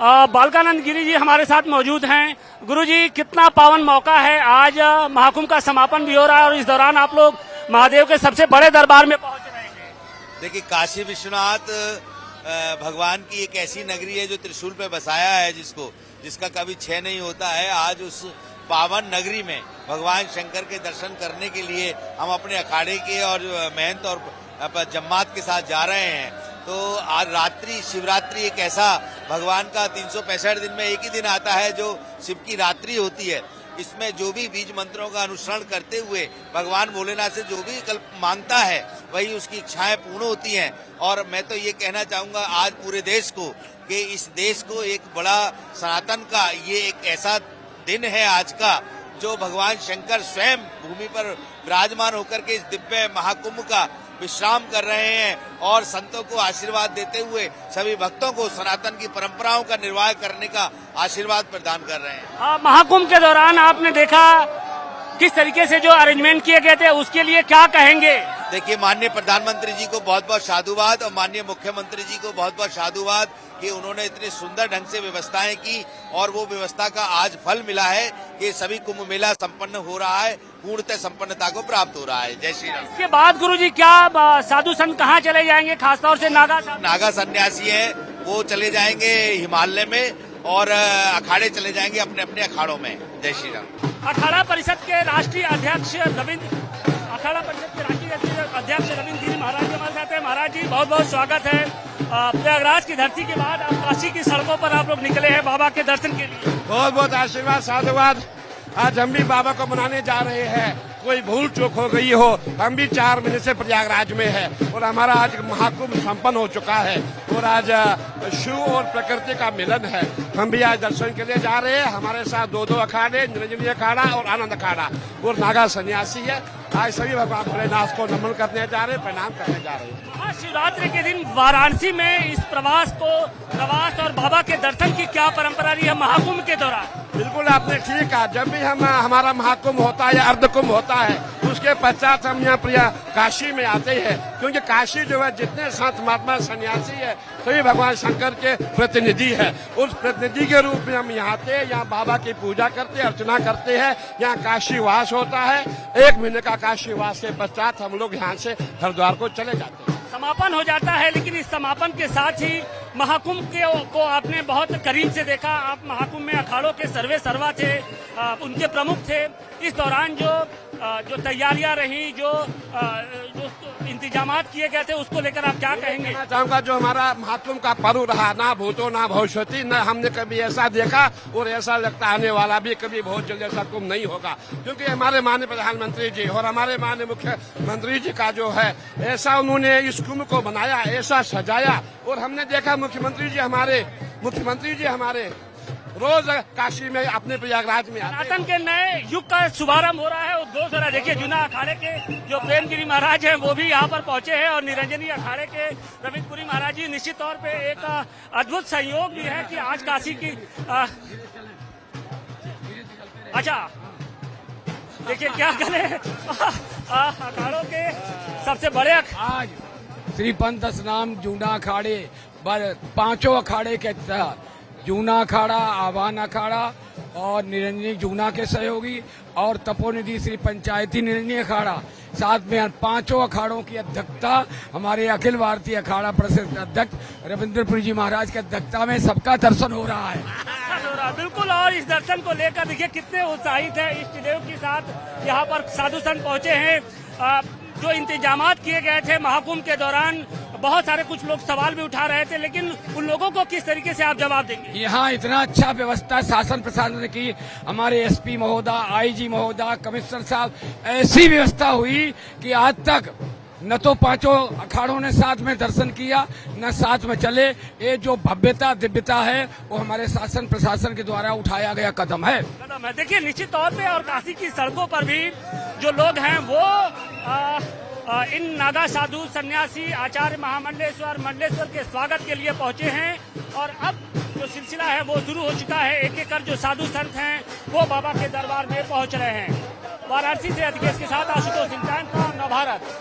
बालकानंद गिरी जी हमारे साथ मौजूद हैं। गुरु जी, कितना पावन मौका है, आज महाकुंभ का समापन भी हो रहा है और इस दौरान आप लोग महादेव के सबसे बड़े दरबार में पहुंच रहे हैं। देखिए, काशी विश्वनाथ भगवान की एक ऐसी नगरी है जो त्रिशूल पे बसाया है, जिसका कभी क्षय नहीं होता है। आज उस पावन नगरी में भगवान शंकर के दर्शन करने के लिए हम अपने अखाड़े के और महंत और जमात के साथ जा रहे हैं। तो आज रात्रि शिवरात्रि एक ऐसा भगवान का 365 दिन में एक ही दिन आता है जो शिव की रात्रि होती है। इसमें जो भी बीज मंत्रों का अनुसरण करते हुए भगवान भोलेनाथ से जो भी कल्प मांगता है वही उसकी इच्छाएं पूर्ण होती हैं। और मैं तो ये कहना चाहूंगा आज पूरे देश को कि इस देश को एक बड़ा सनातन का ये एक ऐसा दिन है आज का, जो भगवान शंकर स्वयं भूमि पर विराजमान होकर के इस दिव्य महाकुंभ का विश्राम कर रहे हैं और संतों को आशीर्वाद देते हुए सभी भक्तों को सनातन की परंपराओं का निर्वाह करने का आशीर्वाद प्रदान कर रहे हैं। महाकुंभ के दौरान आपने देखा किस तरीके से जो अरेंजमेंट किए गए थे, उसके लिए क्या कहेंगे? देखिए, माननीय प्रधानमंत्री जी को बहुत बहुत साधुवाद और माननीय मुख्यमंत्री जी को बहुत बहुत साधुवाद कि उन्होंने इतने सुंदर ढंग से व्यवस्थाएं की और वो व्यवस्था का आज फल मिला है कि सभी कुंभ मेला संपन्न हो रहा है, पूर्णतः संपन्नता को प्राप्त हो रहा है। जय श्री राम। इसके बाद गुरुजी क्या साधु संत कहाँ चले जाएंगे? खासतौर से नागा सन्यासी है, वो चले जाएंगे हिमालय में और अखाड़े चले जाएंगे अपने अपने अखाड़ों में। जय श्री राम। अखाड़ा परिषद के राष्ट्रीय अध्यक्ष रविंद्र गिरी महाराज जी हमारे साथ हैं। महाराज जी, बहुत बहुत स्वागत है। प्रयागराज की धरती के बाद अब काशी की सड़कों पर आप लोग निकले हैं बाबा के दर्शन के लिए। बहुत बहुत आशीर्वाद साधुवाद। आज हम भी बाबा को मनाने जा रहे हैं। कोई भूल चूक हो गई हो, हम भी 4 महीने से प्रयागराज में है और हमारा आज महाकुंभ संपन्न हो चुका है और आज शिव और प्रकृति का मिलन है। हम भी आज दर्शन के लिए जा रहे हैं। हमारे साथ 2 अखाड़े, निरंजनी अखाड़ा और आनंद अखाड़ा और नागा सन्यासी है। आज सभी भगवान भोलेनाथ को नमन करने जा रहे हैं, प्रणाम करने जा रहे हैं। महाशिवरात्रि के दिन वाराणसी में इस प्रवास और बाबा के दर्शन की क्या परंपरा रही है महाकुंभ के दौरान? बिल्कुल आपने ठीक कहा। जब भी हमारा महाकुंभ होता है या अर्धकुंभ होता है, उसके पश्चात हम यहाँ काशी में आते हैं, क्योंकि काशी जो है जितने संत महात्मा सन्यासी है सभी भगवान शंकर के प्रतिनिधि है। उस प्रतिनिधि के रूप में हम यहाँ आते हैं, यहाँ बाबा की पूजा करते हैं, अर्चना करते हैं। यहाँ काशी वास होता है। 1 महीने का काशी वास के पश्चात हम लोग यहाँ से हरिद्वार को चले जाते हैं। समापन हो जाता है, लेकिन इस समापन के साथ ही महाकुंभ को आपने बहुत करीब से देखा। आप महाकुंभ में अखाड़ों के सर्वे सर्वा थे, उनके प्रमुख थे। इस दौरान जो तैयारियां रही, जो इंतजामात किए गए थे, उसको लेकर आप क्या कहेंगे? मैं चाहूंगा जो हमारा महाकुंभ का पर्व रहा, ना भूतो ना भविष्यति, न हमने कभी ऐसा देखा और ऐसा लगता आने वाला भी कभी बहुत जल्द ऐसा कुंभ नहीं होगा, क्योंकि हमारे माननीय प्रधानमंत्री जी और हमारे माननीय मुख्यमंत्री जी का जो है ऐसा उन्होंने इस कुंभ को बनाया, ऐसा सजाया। और हमने देखा मुख्यमंत्री जी हमारे रोज काशी में अपने प्रयागराज में सनातन के नए युग का शुभारंभ हो रहा है। उद्घोष हो रहा है। देखिए, जूना अखाड़े के जो प्रेमगिरी महाराज हैं वो भी यहाँ पर पहुंचे हैं और निरंजनी अखाड़े के रविंद्रपुरी महाराज जी निश्चित तौर पे एक अद्भुत संयोग भी है कि आज काशी की अच्छा देखिए क्या करें अखाड़ों के सबसे बड़े आज श्री पंथ स्नाम जूना अखाड़े 5 अखाड़े के तहत जूना अखाड़ा, आवान अखाड़ा और निरंजनी जूना के सहयोगी और तपोनिधि श्री पंचायती निरंजनी अखाड़ा, साथ में 5 अखाड़ों की अध्यक्षता हमारे अखिल भारतीय अखाड़ा परिषद अध्यक्ष रविंद्रपुरी जी महाराज की अध्यक्षता में सबका दर्शन हो रहा है। बिल्कुल, और इस दर्शन को लेकर देखिए कितने उत्साहित है। इष्ट देव के साथ यहाँ पर साधु संत पहुंचे हैं। जो इंतजामात किए गए थे महाकुंभ के दौरान, बहुत सारे कुछ लोग सवाल भी उठा रहे थे, लेकिन उन लोगों को किस तरीके से आप जवाब देंगे? यहाँ इतना अच्छा व्यवस्था शासन प्रशासन ने की। हमारे एसपी महोदय, आईजी महोदय, कमिश्नर साहब, ऐसी व्यवस्था हुई कि आज तक न तो 5 अखाड़ों ने साथ में दर्शन किया, न साथ में चले। ये जो भव्यता दिव्यता है वो हमारे शासन प्रशासन के द्वारा उठाया गया कदम है। देखिए, निश्चित तौर पे और काशी की सड़कों पर भी जो लोग हैं वो इन नागा साधु सन्यासी आचार्य मंडलेश्वर के स्वागत के लिए पहुंचे हैं और अब जो सिलसिला है वो शुरू हो चुका है। एक एक कर जो साधु संत हैं वो बाबा के दरबार में पहुंच रहे हैं। वाराणसी से अधिकेश के साथ आशुतोष सिंह, नवभारत।